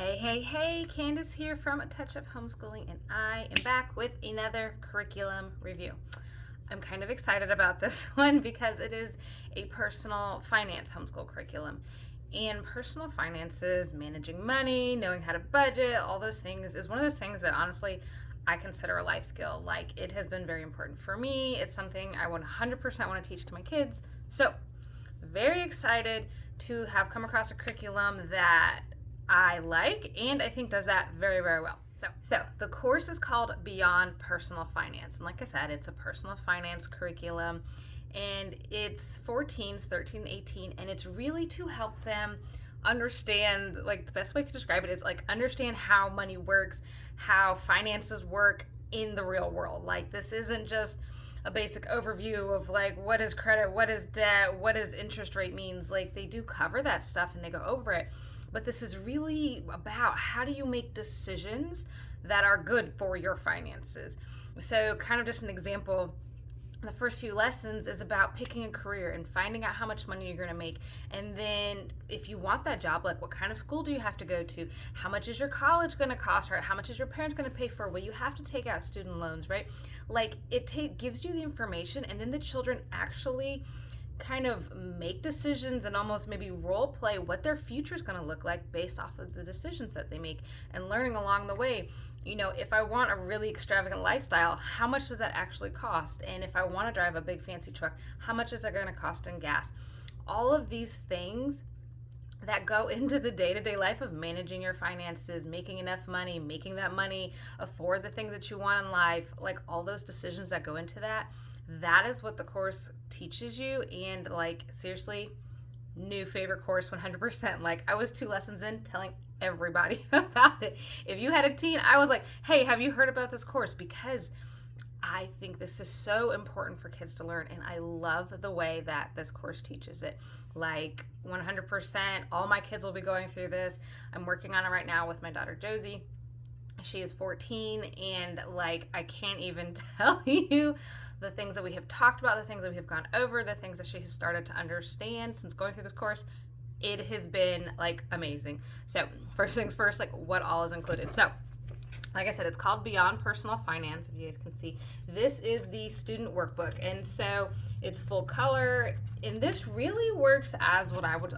Hey, Candace here from A Touch of Homeschooling, and I am back with another curriculum review. I'm kind of excited about this one because it is a personal finance homeschool curriculum. And personal finances, managing money, knowing how to budget, all those things is one of those things that honestly I consider a life skill. Like, it has been very important for me. It's something I 100% want to teach to my kids. So, very excited to have come across a curriculum that I like and I think does that very, very well. So the course is called Beyond Personal Finance. And like I said, it's a personal finance curriculum and it's for teens, 13 18, and it's really to help them understand, like the best way I could describe it is like understand how money works, how finances work in the real world. Like, this isn't just a basic overview of like what is credit, what is debt, what is interest rate means. Like, they do cover that stuff and they go over it, but this is really about how do you make decisions that are good for your finances. So kind of just an example, the first few lessons is about picking a career and finding out how much money you're going to make. And then if you want that job, like what kind of school do you have to go to? How much is your college going to cost, right? How much is your parents going to pay for? Well, you have to take out student loans, right? Like, it gives you the information, and then the children actually kind of make decisions and almost maybe role play what their future is going to look like based off of the decisions that they make, and learning along the way. You know, if I want a really extravagant lifestyle, how much does that actually cost? And if I want to drive a big fancy truck, how much is it going to cost in gas? All of these things that go into the day-to-day life of managing your finances, making enough money, making that money afford the things that you want in life, like all those decisions that go into that, that is what the course teaches you. And like, seriously, new favorite course 100%. Like, I was 2 lessons in telling everybody about it. If you had a teen, I was like, hey, have you heard about this course? Because I think this is so important for kids to learn, and I love the way that this course teaches it. Like, 100%, all my kids will be going through this. I'm working on it right now with my daughter Josie. She is 14, and like, I can't even tell you the things that we have talked about, the things that we have gone over, the things that she has started to understand since going through this course. It has been like amazing. So first things first, like what all is included. So like I said, it's called Beyond Personal Finance. If you guys can see, this is the student workbook, and so it's full color, and this really works as what I would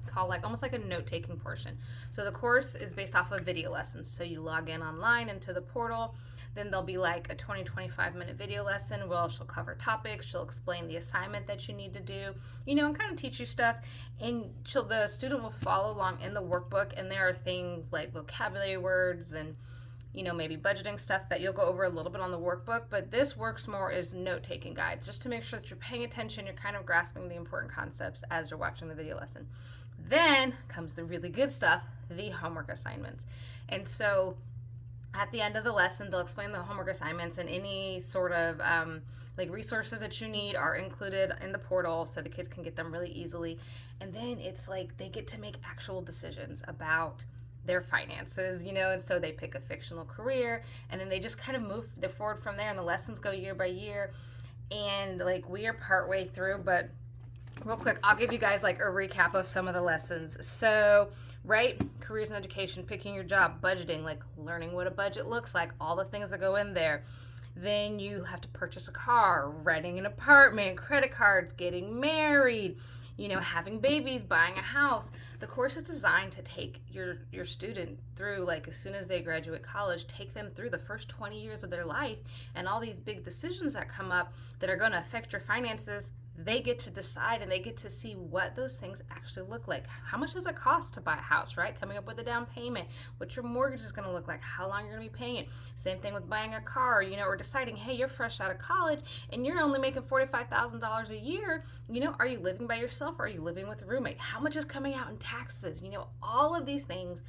call like almost like a note-taking portion. So the course is based off of video lessons. So you log in online into the portal, then there'll be like a 20-25 minute video lesson where she'll cover topics, she'll explain the assignment that you need to do, you know, and kind of teach you stuff, and the student will follow along in the workbook, and there are things like vocabulary words and, you know, maybe budgeting stuff that you'll go over a little bit on the workbook, but this works more as note-taking guides, just to make sure that you're paying attention, you're kind of grasping the important concepts as you're watching the video lesson. Then comes the really good stuff, the homework assignments. And so at the end of the lesson, they'll explain the homework assignments, and any sort of like resources that you need are included in the portal so the kids can get them really easily. And then it's like they get to make actual decisions about their finances, you know, and so they pick a fictional career, and then they just kind of move forward from there, and the lessons go year by year. And like, we are partway through, but real quick, I'll give you guys like a recap of some of the lessons. So, right, careers and education, picking your job, budgeting, like learning what a budget looks like, all the things that go in there. Then you have to purchase a car, renting an apartment, credit cards, getting married, you know, having babies, buying a house. The course is designed to take your student through, like, as soon as they graduate college, take them through the first 20 years of their life, and all these big decisions that come up that are going to affect your finances. They get to decide, and they get to see what those things actually look like. How much does it cost to buy a house, right? Coming up with a down payment, what your mortgage is going to look like, how long you're going to be paying it. Same thing with buying a car, you know, or deciding, hey, you're fresh out of college and you're only making $45,000 a year. You know, are you living by yourself, or are you living with a roommate? How much is coming out in taxes? You know, all of these things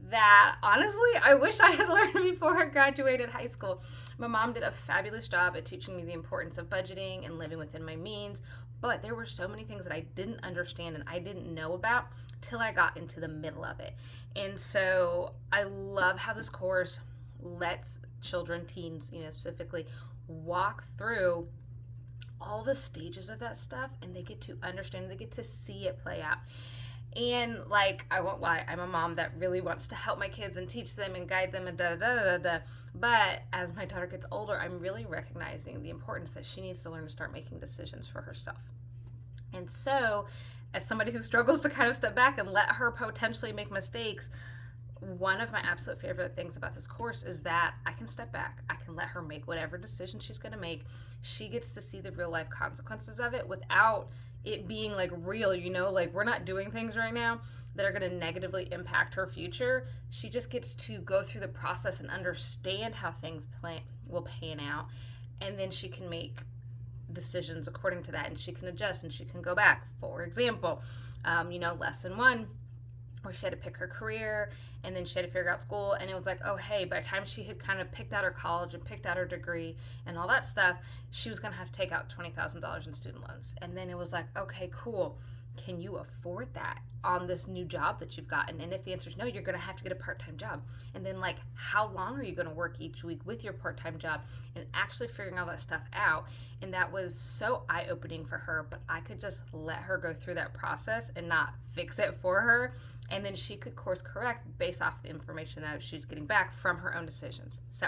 that honestly I wish I had learned before I graduated high school. My mom did a fabulous job at teaching me the importance of budgeting and living within my means, but there were so many things that I didn't understand and I didn't know about till I got into the middle of it. And so I love how this course lets children, teens, you know, specifically, walk through all the stages of that stuff, and they get to understand, they get to see it play out. And like, I won't lie, I'm a mom that really wants to help my kids and teach them and guide them and da da da da da. But as my daughter gets older, I'm really recognizing the importance that she needs to learn to start making decisions for herself. And so, as somebody who struggles to kind of step back and let her potentially make mistakes, one of my absolute favorite things about this course is that I can step back. I can let her make whatever decision she's going to make. She gets to see the real life consequences of it without it being like real, like we're not doing things right now that are going to negatively impact her future. She just gets to go through the process and understand how things will pan out. And then she can make decisions according to that, and she can adjust and she can go back. For example, lesson 1, where she had to pick her career and then she had to figure out school, and it was like, oh hey, by the time she had kind of picked out her college and picked out her degree and all that stuff, she was going to have to take out $20,000 in student loans. And then it was like, okay, cool, can you afford that on this new job that you've gotten? And if the answer is no, you're going to have to get a part-time job. And then like, how long are you going to work each week with your part-time job, and actually figuring all that stuff out. And that was so eye-opening for her, but I could just let her go through that process and not fix it for her. And then she could course correct based off the information that she's getting back from her own decisions. So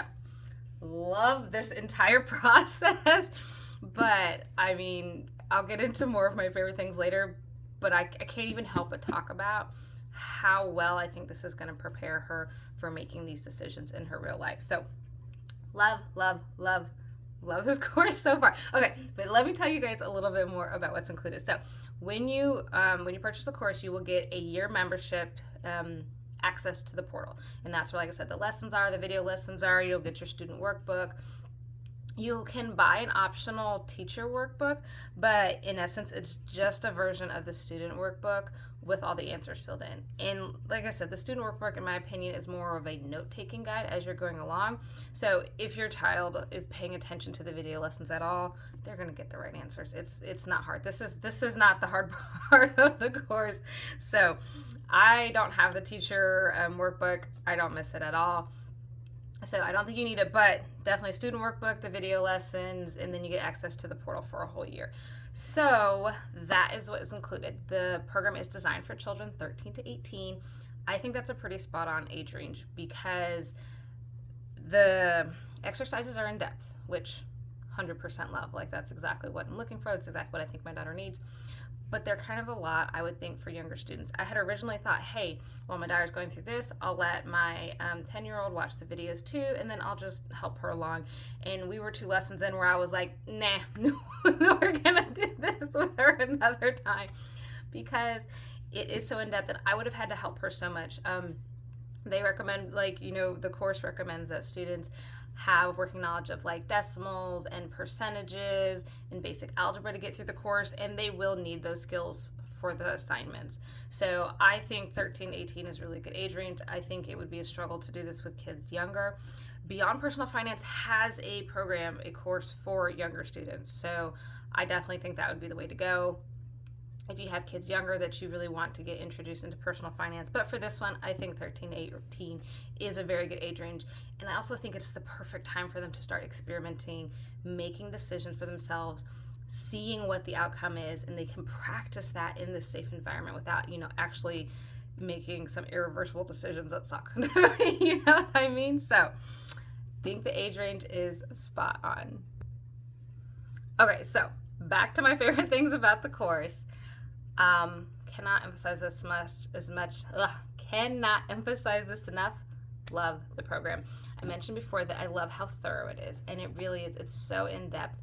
love this entire process. But I mean, I'll get into more of my favorite things later, but I can't even help but talk about how well I think this is going to prepare her for making these decisions in her real life. So love this course so far. Okay, but let me tell you guys a little bit more about what's included. So when you purchase a course, you will get a year membership, access to the portal. And that's where, like I said, the lessons are, the video lessons are. You'll get your student workbook. You can buy an optional teacher workbook, but in essence, it's just a version of the student workbook with all the answers filled in. And like I said, the student workbook, in my opinion, is more of a note-taking guide as you're going along. So if your child is paying attention to the video lessons at all, they're going to get the right answers. It's not hard. This is not the hard part of the course. So I don't have the teacher workbook. I don't miss it at all. So I don't think you need it, but definitely student workbook, the video lessons, and then you get access to the portal for a whole year. So that is what is included. The program is designed for children 13 to 18. I think that's a pretty spot on age range because the exercises are in depth, which 100% love. Like, that's exactly what I'm looking for. That's exactly what I think my daughter needs. But they're kind of a lot, I would think, for younger students. I had originally thought, hey, while my daughter's going through this, I'll let my 10-year-old watch the videos too, and then I'll just help her along. And we were 2 lessons in where I was like, nah, we're going to do this with her another time, because it is so in-depth that I would have had to help her so much. They recommend, the course recommends that students have working knowledge of like decimals and percentages and basic algebra to get through the course, and they will need those skills for the assignments. So I think 13 to 18 is a really good age range. I think it would be a struggle to do this with kids younger. Beyond Personal Finance has a course for younger students. So I definitely think that would be the way to go if you have kids younger that you really want to get introduced into personal finance. But for this one, I think 13 to 18 is a very good age range. And I also think it's the perfect time for them to start experimenting, making decisions for themselves, seeing what the outcome is, and they can practice that in this safe environment without, actually making some irreversible decisions that suck. You know what I mean? So I think the age range is spot on. Okay, so back to my favorite things about the course. Cannot emphasize this cannot emphasize this enough. Love the program. I mentioned before that I love how thorough it is, and it really is. It's so in-depth.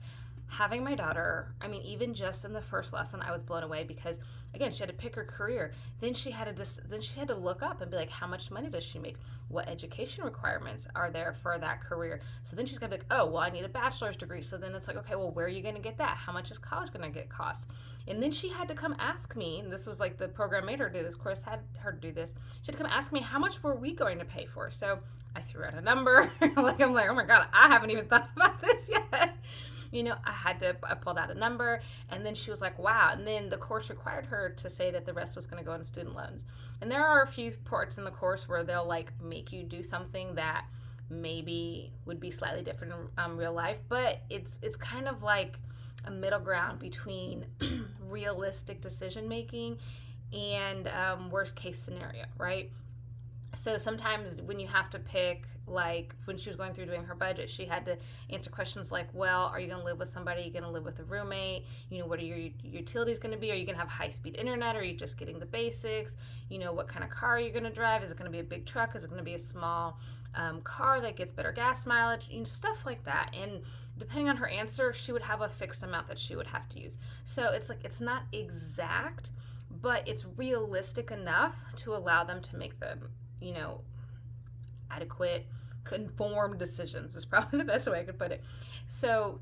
Having my daughter, even just in the first lesson, I was blown away because, again, she had to pick her career. Then she had to look up and be like, how much money does she make? What education requirements are there for that career? So then she's gonna be like, oh, well, I need a bachelor's degree. So then it's like, okay, well, where are you gonna get that? How much is college gonna cost? And then she had to come ask me, and this was like the program made her do this, course had her do this. She had to come ask me, how much were we going to pay for? So I threw out a number. I'm like, oh my God, I haven't even thought about this yet. I pulled out a number, and then she was like, wow. And then the course required her to say that the rest was going to go into student loans. And there are a few parts in the course where they'll like make you do something that maybe would be slightly different in real life, but it's kind of like a middle ground between realistic decision making and worst case scenario, right? So sometimes when you have to pick, like when she was going through doing her budget, she had to answer questions like, well, are you going to live with somebody? Are you going to live with a roommate? What are your utilities going to be? Are you going to have high-speed internet? Are you just getting the basics? What kind of car are you going to drive? Is it going to be a big truck? Is it going to be a small car that gets better gas mileage? Stuff like that. And depending on her answer, she would have a fixed amount that she would have to use. So it's like, it's not exact, but it's realistic enough to allow them to make the adequate, conformed decisions is probably the best way I could put it. So,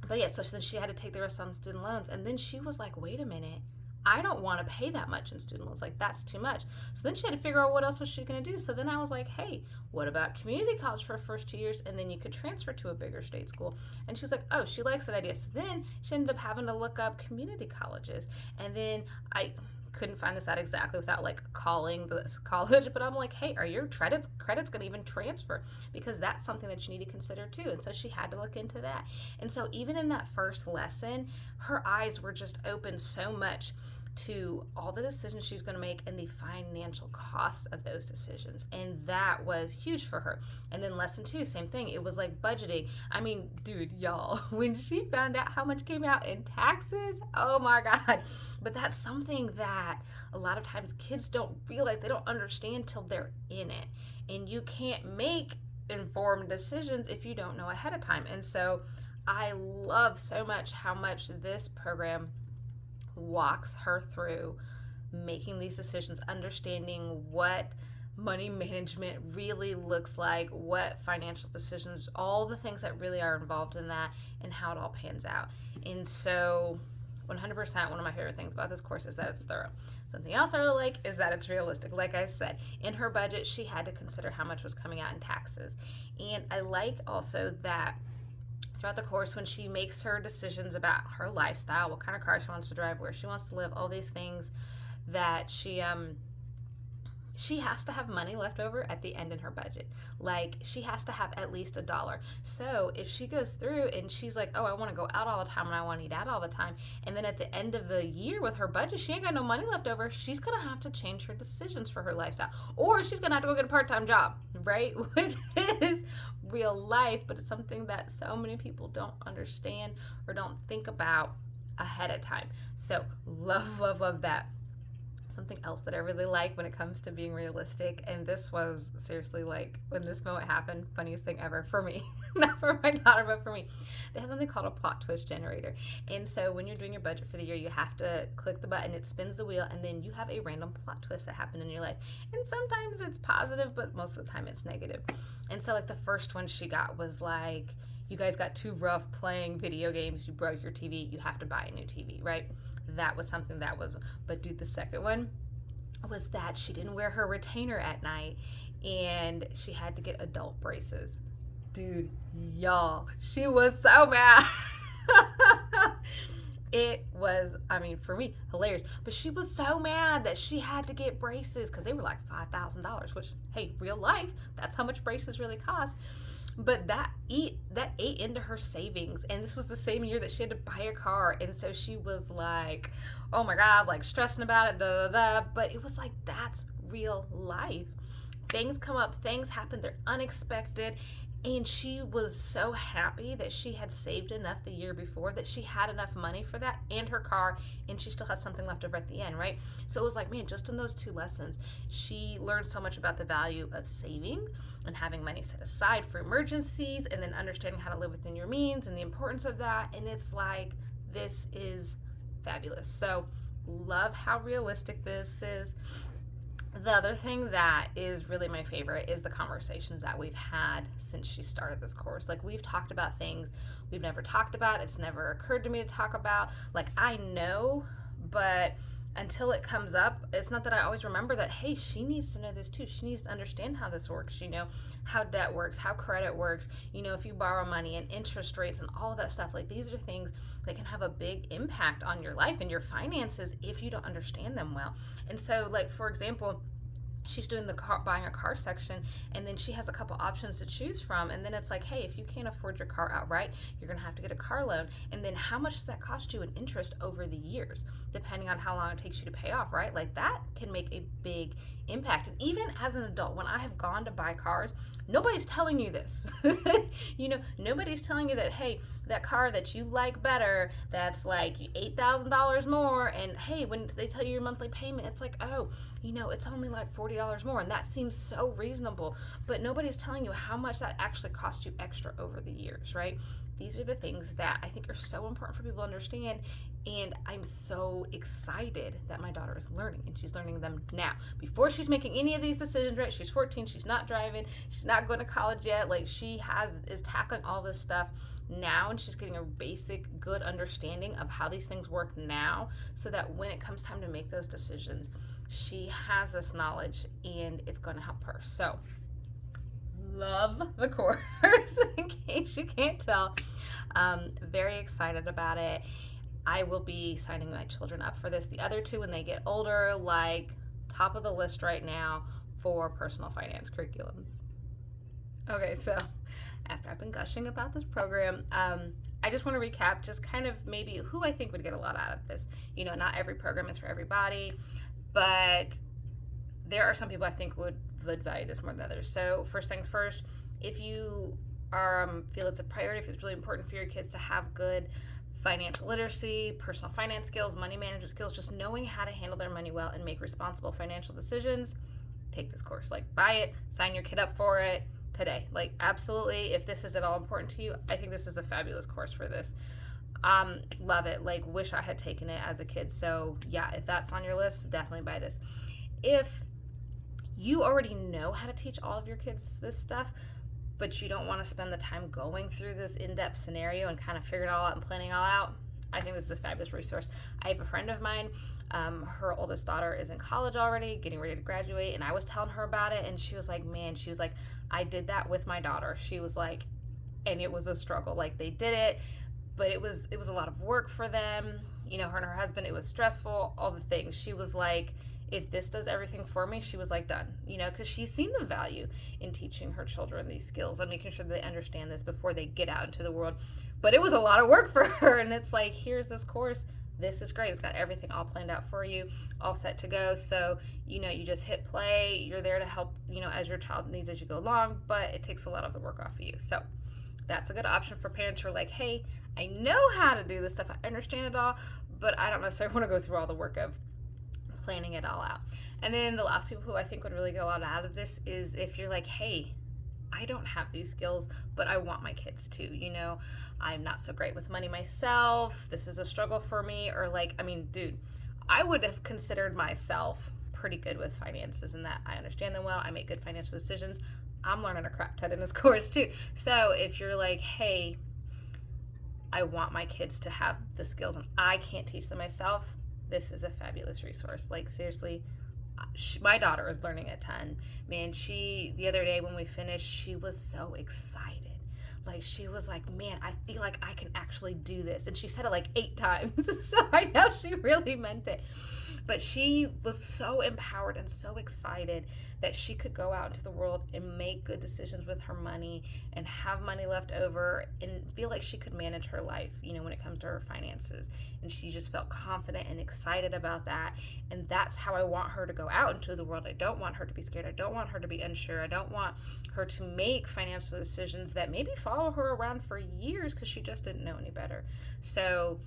but yeah, so then she had to take the rest on student loans. And then she was like, wait a minute, I don't want to pay that much in student loans. Like, that's too much. So then she had to figure out what else was she going to do. So then I was like, hey, what about community college for the first 2 years? And then you could transfer to a bigger state school. And she was like, oh, she likes that idea. So then she ended up having to look up community colleges. And then I couldn't find this out exactly without like calling this college, but I'm like, hey, are your credits going to even transfer? Because that's something that you need to consider too. And so she had to look into that. And so even in that first lesson, her eyes were just open so much to all the decisions she was going to make and the financial costs of those decisions. And that was huge for her. And then lesson 2, same thing. It was like budgeting. I mean, dude, y'all, when she found out how much came out in taxes, oh my God. But that's something that a lot of times kids don't realize, they don't understand till they're in it. And you can't make informed decisions if you don't know ahead of time. And so I love so much how much this program walks her through making these decisions, understanding what money management really looks like, what financial decisions, all the things that really are involved in that, and how it all pans out. And so 100% one of my favorite things about this course is that it's thorough. Something else I really like is that it's realistic. Like I said, in her budget, she had to consider how much was coming out in taxes. And I like also that throughout the course, when she makes her decisions about her lifestyle, what kind of car she wants to drive, where she wants to live, all these things, that she has to have money left over at the end in her budget. Like, she has to have at least $1. So if she goes through and she's like, oh, I want to go out all the time and I want to eat out all the time, and then at the end of the year with her budget, she ain't got no money left over, she's going to have to change her decisions for her lifestyle. Or she's going to have to go get a part-time job, right? Which is real life, but it's something that so many people don't understand or don't think about ahead of time. So love that. Something else that I really like when it comes to being realistic, and this was seriously, like, when this moment happened, funniest thing ever for me. Not for my daughter, but for me. They have something called a plot twist generator. And so when you're doing your budget for the year, you have to click the button, it spins the wheel, and then you have a random plot twist that happened in your life. And sometimes it's positive, but most of the time it's negative. And so, like, the first one she got was like, you guys got too rough playing video games, you broke your TV, you have to buy a new TV, right? That was something that was, but dude, the second one was that she didn't wear her retainer at night and she had to get adult braces. Dude, y'all, she was so mad. It was, I mean, for me, hilarious, but she was so mad that she had to get braces because they were like $5,000, which, hey, real life, that's how much braces really cost. But that ate into her savings, and this was the same year that she had to buy a car, and so she was like, oh my God, like stressing about it, but it was like, that's real life. Things come up, things happen, they're unexpected, and she was so happy that she had saved enough the year before, that she had enough money for that and her car, and she still had something left over at the end, right? So it was like, man, just in those 2 lessons, she learned so much about the value of saving and having money set aside for emergencies, and then understanding how to live within your means and the importance of that. And it's like, this is fabulous. So love how realistic this is. The other thing that is really my favorite is the conversations that we've had since she started this course. Like, we've talked about things we've never talked about. It's never occurred to me to talk about. Like, I know, but until it comes up, it's not that I always remember that, hey, she needs to know this too. She needs to understand how this works, how debt works, how credit works, if you borrow money and interest rates and all of that stuff. Like, these are things that can have a big impact on your life and your finances if you don't understand them well. And so, like, for example, she's doing the buying a car section, and then she has a couple options to choose from, and then it's like, hey, if you can't afford your car outright, you're going to have to get a car loan, and then how much does that cost you in interest over the years, depending on how long it takes you to pay off, right? Like that can make a big impact. And even as an adult, when I have gone to buy cars, nobody's telling you this. Nobody's telling you that, hey, that car that you like better, that's like $8,000 more, and hey, when they tell you your monthly payment, it's like, oh, it's only like $40 more, and that seems so reasonable, but nobody's telling you how much that actually costs you extra over the years, right? These are the things that I think are so important for people to understand, and I'm so excited that my daughter is learning, and she's learning them now. Before she's making any of these decisions, right? She's 14, she's not driving, she's not going to college yet, like she is tackling all this stuff now, and she's getting a basic good understanding of how these things work now, so that when it comes time to make those decisions, she has this knowledge and it's going to help her. So love the course in case you can't tell. Very excited about it. I will be signing my children up for this. The other two, when they get older, like top of the list right now for personal finance curriculums. Okay, so after I've been gushing about this program, I just want to recap just kind of maybe who I think would get a lot out of this. Not every program is for everybody, but there are some people I think would value this more than others. So first things first, if you feel it's a priority, if it's really important for your kids to have good financial literacy, personal finance skills, money management skills, just knowing how to handle their money well and make responsible financial decisions, take this course. Like, buy it, sign your kid up for it today. Like, absolutely, if this is at all important to you, I think this is a fabulous course for this. Love it. Like, wish I had taken it as a kid. So yeah, if that's on your list, definitely buy this. If you already know how to teach all of your kids this stuff, but you don't want to spend the time going through this in-depth scenario and kind of figuring it all out and planning it all out, I think this is a fabulous resource. I have a friend of mine, her oldest daughter is in college already, getting ready to graduate, and I was telling her about it, and she was like, I did that with my daughter. She was like, and it was a struggle. Like, they did it, but it was a lot of work for them. Her and her husband, it was stressful, all the things. She was like, if this does everything for me, she was like, done, because she's seen the value in teaching her children these skills and making sure they understand this before they get out into the world. But it was a lot of work for her, and it's like, here's this course. This is great. It's got everything all planned out for you, all set to go. So, you just hit play. You're there to help, as your child needs as you go along, but it takes a lot of the work off of you. So that's a good option for parents who are like, hey, I know how to do this stuff. I understand it all, but I don't necessarily want to go through all the work of planning it all out. And then the last people who I think would really get a lot out of this is if you're like, hey, I don't have these skills, but I want my kids to, I'm not so great with money myself. This is a struggle for me. Or dude, I would have considered myself pretty good with finances and that I understand them well. I make good financial decisions. I'm learning a crap ton in this course too. So if you're like, hey, I want my kids to have the skills and I can't teach them myself, this is a fabulous resource. Like, seriously, my daughter is learning a ton. Man, the other day when we finished, she was so excited. Like, she was like, man, I feel like I can actually do this. And she said it like 8 times. So I know she really meant it. But she was so empowered and so excited that she could go out into the world and make good decisions with her money and have money left over and feel like she could manage her life, when it comes to her finances. And she just felt confident and excited about that. And that's how I want her to go out into the world. I don't want her to be scared. I don't want her to be unsure. I don't want her to make financial decisions that maybe follow her around for years because she just didn't know any better. So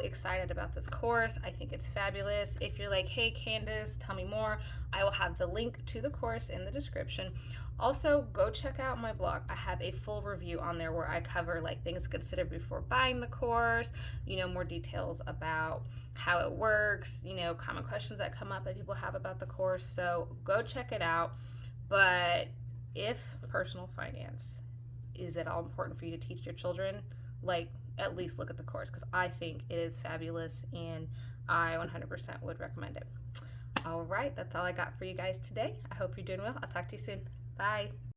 excited about this course. I think it's fabulous. If you're like, hey, Candace, tell me more, I will have the link to the course in the description. Also, go check out my blog. I have a full review on there where I cover things to consider before buying the course, more details about how it works, common questions that come up that people have about the course. So go check it out. But if personal finance is at all important for you to teach your children, at least look at the course, because I think it is fabulous and I 100% would recommend it. All right, that's all I got for you guys today. I hope you're doing well. I'll talk to you soon. Bye.